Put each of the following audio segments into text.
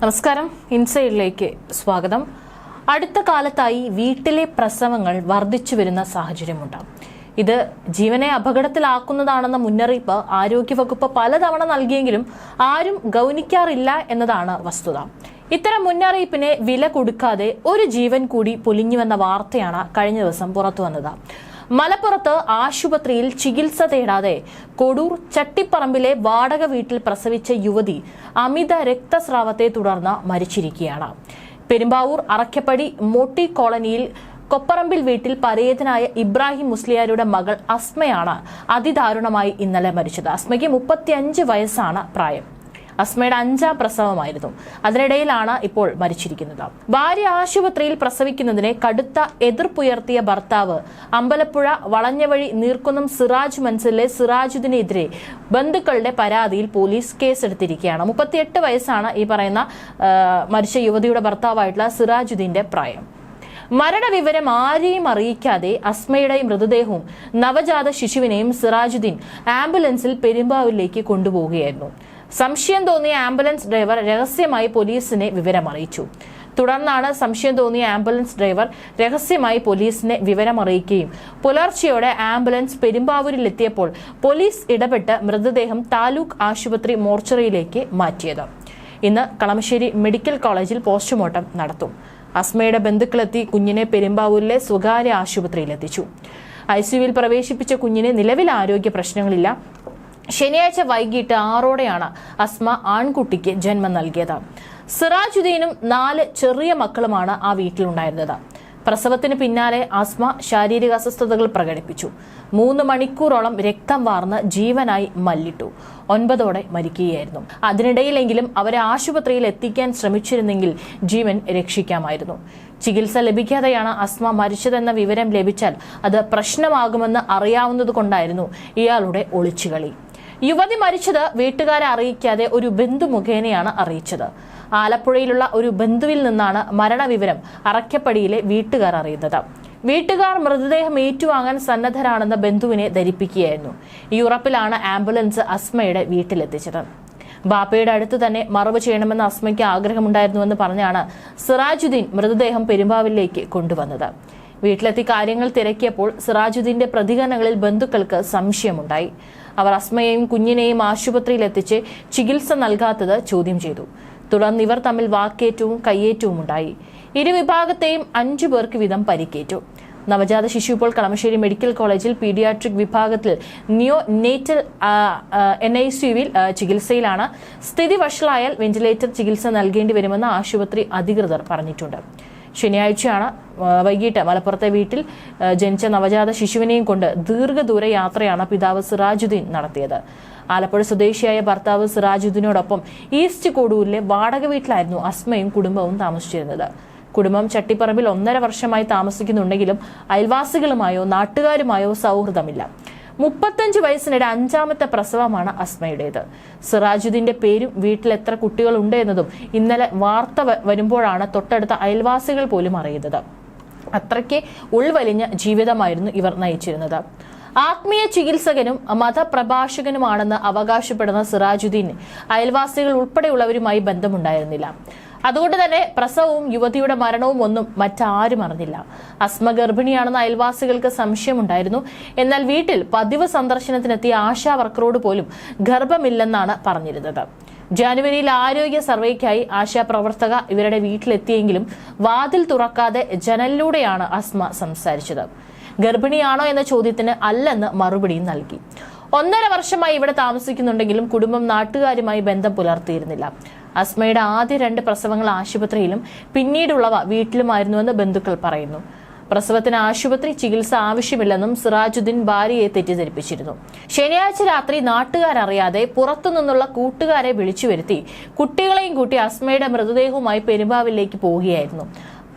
നമസ്കാരം, ഇൻസൈഡിലേക്ക് സ്വാഗതം. അടുത്ത കാലത്തായി വീട്ടിലെ പ്രസവങ്ങൾ വർദ്ധിച്ചു വരുന്ന സാഹചര്യമുണ്ട്. ഇത് ജീവനെ അപകടത്തിലാക്കുന്നതാണെന്ന മുന്നറിയിപ്പ് ആരോഗ്യവകുപ്പ് പലതവണ നൽകിയെങ്കിലും ആരും ഗൗനിക്കാറില്ല എന്നതാണ് വസ്തുത. ഇത്തരം മുന്നറിയിപ്പിനെ വില കൊടുക്കാതെ ഒരു ജീവൻ കൂടി പൊലിഞ്ഞുവെന്ന വാർത്തയാണ് കഴിഞ്ഞ ദിവസം പുറത്തുവന്നത്. മലപ്പുറത്ത് ആശുപത്രിയിൽ ചികിത്സ തേടാതെ കൊടൂർ ചട്ടിപ്പറമ്പിലെ വാടക വീട്ടിൽ പ്രസവിച്ച യുവതി അമിത രക്തസ്രാവത്തെ തുടർന്ന് മരിച്ചിരിക്കുകയാണ്. പെരുമ്പാവൂർ അറക്കപ്പടി മോട്ടി കോളനിയിൽ കൊപ്പറമ്പിൽ വീട്ടിൽ പരേതനായ ഇബ്രാഹിം മുസ്ലിയാരുടെ മകൾ അസ്മയാണ് അതിദാരുണമായി ഇന്നലെ മരിച്ചത്. അസ്മയ്ക്ക് 35 വയസ്സാണ് പ്രായം. അസ്മയുടെ 5ാം പ്രസവമായിരുന്നു. അതിനിടയിലാണ് ഇപ്പോൾ മരിച്ചിരിക്കുന്നത്. ഭാര്യ ആശുപത്രിയിൽ പ്രസവിക്കുന്നതിനെ കടുത്ത എതിർപ്പുയർത്തിയ ഭർത്താവ് അമ്പലപ്പുഴ വളഞ്ഞവഴി നീർക്കുന്നം സിറാജ് മൻസിലെ സിറാജുദ്ദീനെതിരെ ബന്ധുക്കളുടെ പരാതിയിൽ പോലീസ് കേസെടുത്തിരിക്കുകയാണ്. 38 വയസ്സാണ് ഈ പറയുന്ന മരിച്ച യുവതിയുടെ ഭർത്താവായിട്ടുള്ള സിറാജുദ്ദീന്റെ പ്രായം. മരണവിവരം ആരെയും അറിയിക്കാതെ അസ്മയുടെ മൃതദേഹവും നവജാത ശിശുവിനെയും സിറാജുദ്ദീൻ ആംബുലൻസിൽ പെരുമ്പാവൂരിലേക്ക് കൊണ്ടുപോവുകയായിരുന്നു. സംശയം തോന്നിയ ആംബുലൻസ് ഡ്രൈവർ രഹസ്യമായി പോലീസിനെ വിവരമറിയിച്ചു. തുടർന്നാണ് സംശയം തോന്നിയ ആംബുലൻസ് ഡ്രൈവർ രഹസ്യമായി പോലീസിനെ വിവരമറിയിക്കുകയും പുലർച്ചെയോടെ ആംബുലൻസ് പെരുമ്പാവൂരിലെത്തിയപ്പോൾ പോലീസ് ഇടപെട്ട് മൃതദേഹം താലൂക്ക് ആശുപത്രി മോർച്ചറിയിലേക്ക് മാറ്റിയത്. ഇന്ന് കളമശ്ശേരി മെഡിക്കൽ കോളേജിൽ പോസ്റ്റ്മോർട്ടം നടത്തും. അസ്മയുടെ ബന്ധുക്കളെത്തി കുഞ്ഞിനെ പെരുമ്പാവൂരിലെ സ്വകാര്യ ആശുപത്രിയിലെത്തിച്ചു. ICUവിൽ പ്രവേശിപ്പിച്ച കുഞ്ഞിന് നിലവിൽ ആരോഗ്യ പ്രശ്നങ്ങളില്ല. ശനിയാഴ്ച വൈകിട്ട് 6ഓടെയാണ് അസ്മ ആൺകുട്ടിക്ക് ജന്മം നൽകിയത്. സിറാജുദ്ദീനും 4 ചെറിയ മക്കളുമാണ് ആ വീട്ടിലുണ്ടായിരുന്നത്. പ്രസവത്തിന് പിന്നാലെ അസ്മ ശാരീരിക അസ്വസ്ഥതകൾ പ്രകടിപ്പിച്ചു. 3 മണിക്കൂറോളം രക്തം വാർന്ന് ജീവനായി മല്ലിട്ടു. 9ഓടെ മരിക്കുകയായിരുന്നു. അതിനിടയിലെങ്കിലും അവരെ ആശുപത്രിയിൽ എത്തിക്കാൻ ശ്രമിച്ചിരുന്നെങ്കിൽ ജീവൻ രക്ഷിക്കാമായിരുന്നു. ചികിത്സ ലഭിക്കാതെയാണ് അസ്മ മരിച്ചതെന്ന വിവരം ലഭിച്ചാൽ അത് പ്രശ്നമാകുമെന്ന് അറിയാവുന്നതുകൊണ്ടായിരുന്നു ഇയാളുടെ ഒളിച്ചുകളി. യുവതി മരിച്ചത് വീട്ടുകാരെ അറിയിക്കാതെ ഒരു ബന്ധു മുഖേനയാണ് അറിയിച്ചത്. ആലപ്പുഴയിലുള്ള ഒരു ബന്ധുവിൽ നിന്നാണ് മരണവിവരം അറക്കപ്പടിയിലെ വീട്ടുകാർ അറിയുന്നത്. വീട്ടുകാർ മൃതദേഹം ഏറ്റുവാങ്ങാൻ സന്നദ്ധരാണെന്ന് ബന്ധുവിനെ ധരിപ്പിക്കുകയായിരുന്നു. ഈ ഉറപ്പിലാണ് ആംബുലൻസ് അസ്മയുടെ വീട്ടിലെത്തിച്ചത്. ബാപ്പയുടെ അടുത്ത് തന്നെ മറവ് ചെയ്യണമെന്ന് അസ്മയ്ക്ക് ആഗ്രഹമുണ്ടായിരുന്നുവെന്ന് പറഞ്ഞാണ് സിറാജുദ്ദീൻ മൃതദേഹം പെരുമ്പാവൂരിലേക്ക് കൊണ്ടുവന്നത്. വീട്ടിലെത്തി കാര്യങ്ങൾ തിരക്കിയപ്പോൾ സിറാജുദ്ദീന്റെ പ്രതികരണങ്ങളിൽ ബന്ധുക്കൾക്ക് സംശയമുണ്ടായി. അവർ അസ്മയെയും കുഞ്ഞിനെയും ആശുപത്രിയിലെത്തിച്ച് ചികിത്സ നൽകാത്തത് ചോദ്യം ചെയ്തു. തുടർന്ന് ഇവർ തമ്മിൽ വാക്കേറ്റവും കയ്യേറ്റവും ഉണ്ടായി. ഇരുവിഭാഗത്തെയും 5 പേർക്ക് വീതം പരിക്കേറ്റു. നവജാത ശിശു ഇപ്പോൾ കളമശ്ശേരി മെഡിക്കൽ കോളേജിൽ പീഡിയാട്രിക് വിഭാഗത്തിൽ നിയോ നേറ്റൽ NICUവിൽ ചികിത്സയിലാണ്. സ്ഥിതി വഷളായാൽ വെന്റിലേറ്റർ ചികിത്സ നൽകേണ്ടി വരുമെന്ന് ആശുപത്രി അധികൃതർ പറഞ്ഞിട്ടുണ്ട്. ശനിയാഴ്ചയാണ് വൈകിട്ട് മലപ്പുറത്തെ വീട്ടിൽ ജനിച്ച നവജാത ശിശുവിനെയും കൊണ്ട് ദീർഘദൂര യാത്രയാണ് പിതാവ് സിറാജുദ്ദീൻ നടത്തിയത്. ആലപ്പുഴ സ്വദേശിയായ ഭർത്താവ് സിറാജുദ്ദീനോടൊപ്പം ഈസ്റ്റ് കോഡൂരിലെ വാടക വീട്ടിലായിരുന്നു അസ്മയും കുടുംബവും താമസിച്ചിരുന്നത്. കുടുംബം ചട്ടിപ്പറമ്പിൽ 1.5 വർഷമായി താമസിക്കുന്നുണ്ടെങ്കിലും അയൽവാസികളുമായോ നാട്ടുകാരുമായോ സൗഹൃദമില്ല. 35 വയസ്സിനിടെ 5ാമത്തെ പ്രസവമാണ് അസ്മയുടേത്. സിറാജുദ്ദീന്റെ പേരും വീട്ടിൽ എത്ര കുട്ടികളുണ്ട് എന്നതും ഇന്നലെ വാർത്ത വരുമ്പോഴാണ് തൊട്ടടുത്ത അയൽവാസികൾ പോലും അറിയുന്നത്. അത്രയ്ക്ക് ഉൾവലിഞ്ഞ ജീവിതമായിരുന്നു ഇവർ നയിച്ചിരുന്നത്. ആത്മീയ ചികിത്സകനും മതപ്രഭാഷകനുമാണെന്ന് അവകാശപ്പെടുന്ന സിറാജുദ്ദീൻ അയൽവാസികൾ ഉൾപ്പെടെയുള്ളവരുമായി ബന്ധമുണ്ടായിരുന്നില്ല. അതുകൊണ്ട് തന്നെ പ്രസവവും യുവതിയുടെ മരണവും ഒന്നും മറ്റാരും അറിഞ്ഞില്ല. അസ്മ ഗർഭിണിയാണെന്ന് അയൽവാസികൾക്ക് സംശയമുണ്ടായിരുന്നു. എന്നാൽ വീട്ടിൽ പതിവ് സന്ദർശനത്തിനെത്തിയ ആശാ വർക്കറോട് പോലും ഗർഭമില്ലെന്നാണ് പറഞ്ഞിരുന്നത്. ജനുവരിയിൽ ആരോഗ്യ സർവേക്കായി ആശാപ്രവർത്തക ഇവരുടെ വീട്ടിലെത്തിയെങ്കിലും വാതിൽ തുറക്കാതെ ജനലിലൂടെയാണ് അസ്മ സംസാരിച്ചത്. ഗർഭിണിയാണോ എന്ന ചോദ്യത്തിന് അല്ലെന്ന് മറുപടിയും നൽകി. 1.5 വർഷമായി ഇവിടെ താമസിക്കുന്നുണ്ടെങ്കിലും കുടുംബം നാട്ടുകാരുമായി ബന്ധം പുലർത്തിയിരുന്നില്ല. അസ്മയുടെ ആദ്യ 2 പ്രസവങ്ങൾ ആശുപത്രിയിലും പിന്നീടുള്ളവ വീട്ടിലുമായിരുന്നുവെന്ന് ബന്ധുക്കൾ പറയുന്നു. പ്രസവത്തിന് ആശുപത്രി ചികിത്സ ആവശ്യമില്ലെന്നും സിറാജുദ്ദീൻ ഭാര്യയെ തെറ്റിദ്ധരിപ്പിച്ചിരുന്നു. ശനിയാഴ്ച രാത്രി നാട്ടുകാരറിയാതെ പുറത്തുനിന്നുള്ള കൂട്ടുകാരെ വിളിച്ചു വരുത്തി കുട്ടികളെയും കൂട്ടി അസ്മയുടെ മൃതദേഹവുമായി പെരുമ്പാവൂരിലേക്ക് പോവുകയായിരുന്നു.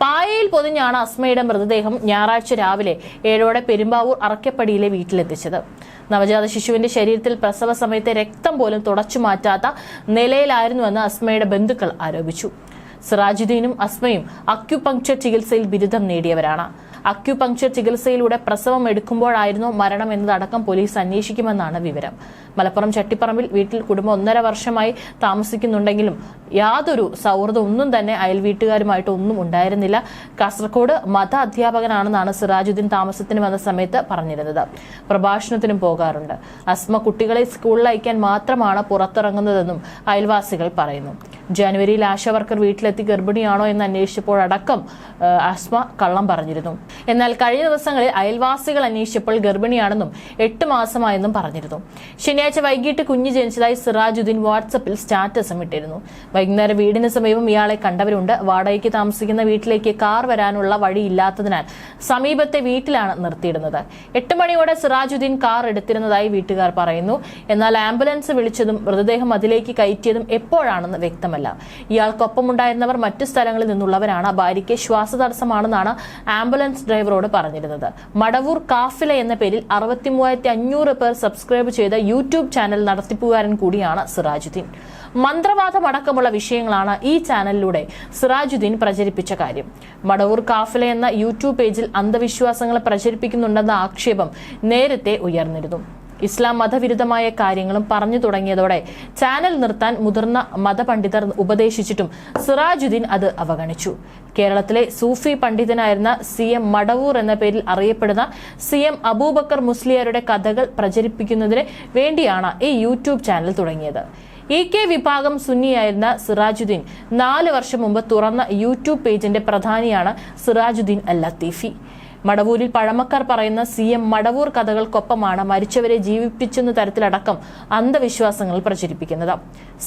പായയിൽ പൊതിഞ്ഞാണ് അസ്മയുടെ മൃതദേഹം ഞായറാഴ്ച രാവിലെ 7ഓടെ പെരുമ്പാവൂർ അറക്കപ്പടിയിലെ വീട്ടിലെത്തിച്ചത്. നവജാത ശിശുവിന്റെ ശരീരത്തിൽ പ്രസവ സമയത്തെ രക്തം പോലും തുടച്ചു മാറ്റാത്ത നിലയിലായിരുന്നുവെന്ന് അസ്മയുടെ ബന്ധുക്കൾ ആരോപിച്ചു. സിറാജുദ്ദീനും അസ്മയും അക്യുപങ്ക്ചർ ചികിത്സയിൽ ബിരുദം നേടിയവരാണ്. അക്യുപങ്ക്ചർ ചികിത്സയിലൂടെ പ്രസവം എടുക്കുമ്പോഴായിരുന്നു മരണം എന്നതടക്കം പോലീസ് അന്വേഷിക്കുമെന്നാണ് വിവരം. മലപ്പുറം ചട്ടിപ്പറമ്പിൽ വീട്ടിൽ കുടുംബം 1.5 വർഷമായി താമസിക്കുന്നുണ്ടെങ്കിലും യാതൊരു സൗഹൃദം ഒന്നും തന്നെ അയൽവീട്ടുകാരുമായിട്ട് ഒന്നും ഉണ്ടായിരുന്നില്ല. കാസർഗോഡ് മത അധ്യാപകനാണെന്നാണ് സിറാജുദ്ദീൻ താമസത്തിന് വന്ന സമയത്ത് പറഞ്ഞിരുന്നത്. പ്രഭാഷണത്തിനും പോകാറുണ്ട്. അസ്മ കുട്ടികളെ സ്കൂളിൽ അയക്കാൻ മാത്രമാണ് പുറത്തിറങ്ങുന്നതെന്നും അയൽവാസികൾ പറയുന്നു. ജനുവരിയിൽ ആശാവർക്കർ വീട്ടിലെത്തി ഗർഭിണിയാണോ എന്ന് അന്വേഷിച്ചപ്പോഴടക്കം അസ്മ കള്ളം പറഞ്ഞിരുന്നു. എന്നാൽ കഴിഞ്ഞ ദിവസങ്ങളിൽ അയൽവാസികൾ അന്വേഷിച്ചപ്പോൾ ഗർഭിണിയാണെന്നും 8 മാസമായെന്നും പറഞ്ഞിരുന്നു. ശനിയാഴ്ച വൈകിട്ട് കുഞ്ഞ് ജനിച്ചതായി സിറാജുദ്ദീൻ വാട്സപ്പിൽ സ്റ്റാറ്റസും ഇട്ടിരുന്നു. വൈകുന്നേരം വീടിന് സമീപം ഇയാളെ കണ്ടവരുണ്ട്. വാടകയ്ക്ക് താമസിക്കുന്ന വീട്ടിലേക്ക് കാർ വരാനുള്ള വഴിയില്ലാത്തതിനാൽ സമീപത്തെ വീട്ടിലാണ് നിർത്തിയിടുന്നത്. 8 മണിയോടെ സിറാജുദ്ദീൻ കാർ എടുത്തിരുന്നതായി വീട്ടുകാർ പറയുന്നു. എന്നാൽ ആംബുലൻസ് വിളിച്ചതും മൃതദേഹം അതിലേക്ക് കയറ്റിയതും എപ്പോഴാണെന്ന് വ്യക്തമല്ല. ഇയാൾക്കൊപ്പമുണ്ടായിരുന്നവർ മറ്റു സ്ഥലങ്ങളിൽ നിന്നുള്ളവരാണ്. ഭാര്യയ്ക്ക് ശ്വാസതടസ്സമാണെന്നാണ് ആംബുലൻസ് ഡ്രൈവറോട് പറഞ്ഞിരുന്നത്. മടവൂർ കാഫില എന്ന പേരിൽ 63,500 പേർ സബ്സ്ക്രൈബ് ചെയ്ത യൂട്യൂബ് ചാനൽ നടത്തിപ്പുകാരൻ കൂടിയാണ് സിറാജുദ്ദീൻ. മന്ത്രവാദം അടക്കമുള്ള വിഷയങ്ങളാണ് ഈ ചാനലിലൂടെ സിറാജുദ്ദീൻ പ്രചരിപ്പിച്ച കാര്യം. മടവൂർ കാഫില എന്ന യൂട്യൂബ് പേജിൽ അന്ധവിശ്വാസങ്ങൾ പ്രചരിപ്പിക്കുന്നുണ്ടെന്ന ആക്ഷേപം നേരത്തെ ഉയർന്നിരുന്നു. ഇസ്ലാം മതവിരുദ്ധമായ കാര്യങ്ങളും പറഞ്ഞു തുടങ്ങിയതോടെ ചാനൽ നിർത്താൻ മുതിർന്ന മതപണ്ഡിതർ ഉപദേശിച്ചിട്ടും സിറാജുദ്ദീൻ അത് അവഗണിച്ചു. കേരളത്തിലെ സൂഫി പണ്ഡിതനായിരുന്ന CM മടവൂർ എന്ന പേരിൽ അറിയപ്പെടുന്ന CM അബൂബക്കർ മുസ്ലിയാരുടെ കഥകൾ പ്രചരിപ്പിക്കുന്നതിന് വേണ്ടിയാണ് ഈ യൂട്യൂബ് ചാനൽ തുടങ്ങിയത്. EK വിഭാഗം സുന്നിയായിരുന്ന സിറാജുദ്ദീൻ 4 വർഷം മുമ്പ് തുറന്ന യൂട്യൂബ് പേജിന്റെ പ്രധാനിയാണ് സിറാജുദ്ദീൻ അൽ ലത്തീഫി. മടവൂരിൽ പഴമക്കാർ പറയുന്ന CM മടവൂർ കഥകൾക്കൊപ്പമാണ് മരിച്ചവരെ ജീവിപ്പിച്ചെന്ന തരത്തിലടക്കം അന്ധവിശ്വാസങ്ങൾ പ്രചരിപ്പിക്കുന്നത്.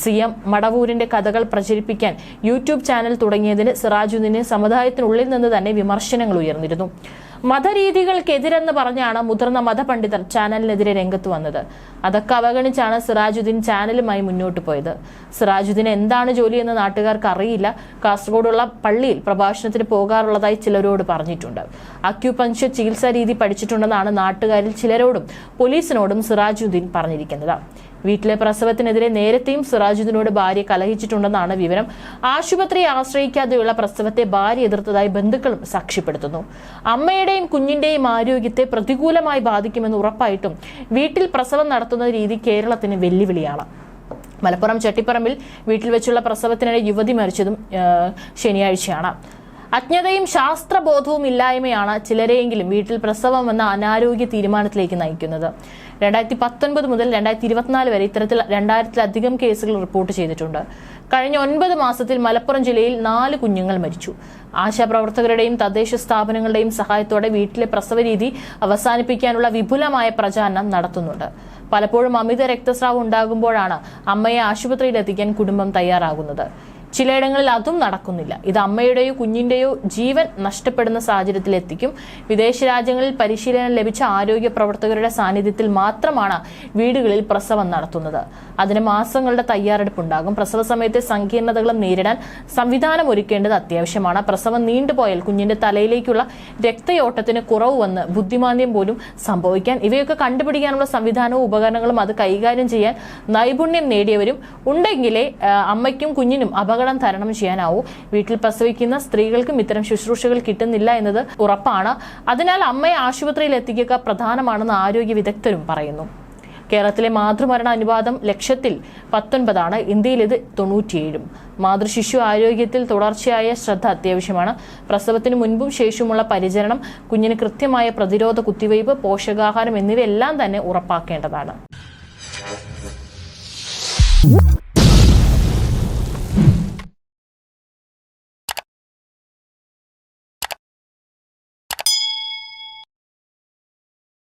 CM മടവൂരിന്റെ കഥകൾ പ്രചരിപ്പിക്കാൻ യൂട്യൂബ് ചാനൽ തുടങ്ങിയതിന് സിറാജുദ്ദീന് സമുദായത്തിനുള്ളിൽ നിന്ന് തന്നെ വിമർശനങ്ങൾ ഉയർന്നിരുന്നു. മതരീതികൾക്കെതിരെന്ന് പറഞ്ഞാണ് മുതിർന്ന മതപണ്ഡിതർ ചാനലിനെതിരെ രംഗത്ത് വന്നത്. അതൊക്കെ അവഗണിച്ചാണ് സിറാജുദ്ദീൻ ചാനലുമായി മുന്നോട്ട് പോയത്. സിറാജുദ്ദീൻ എന്താണ് ജോലിയെന്ന് നാട്ടുകാർക്ക് അറിയില്ല. കാസർഗോഡുള്ള പള്ളിയിൽ പ്രഭാഷണത്തിന് പോകാറുള്ളതായി ചിലരോട് പറഞ്ഞിട്ടുണ്ട്. അക്യുപങ്ക്ചർ ചികിത്സാ രീതി പഠിച്ചിട്ടുണ്ടെന്നാണ് നാട്ടുകാരിൽ ചിലരോടും പോലീസിനോടും സിറാജുദ്ദീൻ പറഞ്ഞിരിക്കുന്നത്. വീട്ടിലെ പ്രസവത്തിനെതിരെ നേരത്തെയും സിറാജുദ്ദീനോട് ഭാര്യ കലഹിച്ചിട്ടുണ്ടെന്നാണ് വിവരം. ആശുപത്രിയെ ആശ്രയിക്കാതെയുള്ള പ്രസവത്തെ ഭാര്യ എതിർത്തതായി ബന്ധുക്കളും സാക്ഷ്യപ്പെടുത്തുന്നു. അമ്മയുടെയും കുഞ്ഞിന്റെയും ആരോഗ്യത്തെ പ്രതികൂലമായി ബാധിക്കുമെന്ന് ഉറപ്പായിട്ടും വീട്ടിൽ പ്രസവം നടത്തുന്ന രീതി കേരളത്തിന് വെല്ലുവിളിയാണ്. മലപ്പുറം ചട്ടിപ്പറമ്പിൽ വീട്ടിൽ വെച്ചുള്ള പ്രസവത്തിനിടെ യുവതി മരിച്ചതും ശനിയാഴ്ചയാണ്. അജ്ഞതയും ശാസ്ത്രബോധവും ഇല്ലായ്മയാണ് ചിലരെയെങ്കിലും വീട്ടിൽ പ്രസവം എന്ന അനാരോഗ്യ തീരുമാനത്തിലേക്ക് നയിക്കുന്നത്. 2019 മുതൽ 2024 വരെ ഇത്തരത്തിൽ 2000-ലധികം കേസുകൾ റിപ്പോർട്ട് ചെയ്തിട്ടുണ്ട്. കഴിഞ്ഞ 9 മാസത്തിൽ മലപ്പുറം ജില്ലയിൽ 4 കുഞ്ഞുങ്ങൾ മരിച്ചു. ആശാപ്രവർത്തകരുടെയും തദ്ദേശ സ്ഥാപനങ്ങളുടെയും സഹായത്തോടെ വീട്ടിലെ പ്രസവ രീതി അവസാനിപ്പിക്കാനുള്ള വിപുലമായ പ്രചാരണം നടത്തുന്നുണ്ട്. പലപ്പോഴും അമിത രക്തസ്രാവം ഉണ്ടാകുമ്പോഴാണ് അമ്മയെ ആശുപത്രിയിൽ എത്തിക്കാൻ കുടുംബം തയ്യാറാകുന്നത്. ചിലയിടങ്ങളിൽ അതും നടക്കുന്നില്ല. ഇത് അമ്മയുടെയോ കുഞ്ഞിന്റെയോ ജീവൻ നഷ്ടപ്പെടുന്ന സാഹചര്യത്തിൽ എത്തിക്കും. വിദേശ രാജ്യങ്ങളിൽ പരിശീലനം ലഭിച്ച ആരോഗ്യ പ്രവർത്തകരുടെ സാന്നിധ്യത്തിൽ മാത്രമാണ് വീടുകളിൽ പ്രസവം നടത്തുന്നത്. അതിന് മാസങ്ങളുടെ തയ്യാറെടുപ്പുണ്ടാകും. പ്രസവ സമയത്തെ സങ്കീർണതകളും നേരിടാൻ സംവിധാനം ഒരുക്കേണ്ടത് അത്യാവശ്യമാണ്. പ്രസവം നീണ്ടുപോയാൽ കുഞ്ഞിന്റെ തലയിലേക്കുള്ള രക്തയോട്ടത്തിന് കുറവ് വന്ന് ബുദ്ധിമാന്ദ്യം പോലും സംഭവിക്കാൻ. ഇവയൊക്കെ കണ്ടുപിടിക്കാനുള്ള സംവിധാനവും ഉപകരണങ്ങളും അത് കൈകാര്യം ചെയ്യാൻ നൈപുണ്യം നേടിയവരും ഉണ്ടെങ്കിലേ അമ്മയ്ക്കും കുഞ്ഞിനും അപകടം തരണം ചെയ്യാനാവൂ. വീട്ടിൽ പ്രസവിക്കുന്ന സ്ത്രീകൾക്കും ഇത്തരം ശുശ്രൂഷകൾ കിട്ടുന്നില്ല എന്നത് ഉറപ്പാണ്. അതിനാൽ അമ്മയെ ആശുപത്രിയിൽ എത്തിക്കുക പ്രധാനമാണെന്ന് ആരോഗ്യ വിദഗ്ധരും പറയുന്നു. കേരളത്തിലെ മാതൃമരണ അനുപാതം 1,019 ഇന്ത്യയിൽ ഇത് 97. മാതൃശിശു ആരോഗ്യത്തിൽ തുടർച്ചയായ ശ്രദ്ധ അത്യാവശ്യമാണ്. പ്രസവത്തിന് മുൻപും ശേഷവുമുള്ള പരിചരണം, കുഞ്ഞിന് കൃത്യമായ പ്രതിരോധ കുത്തിവയ്പ്, പോഷകാഹാരം എന്നിവയെല്ലാം തന്നെ ഉറപ്പാക്കേണ്ടതാണ്.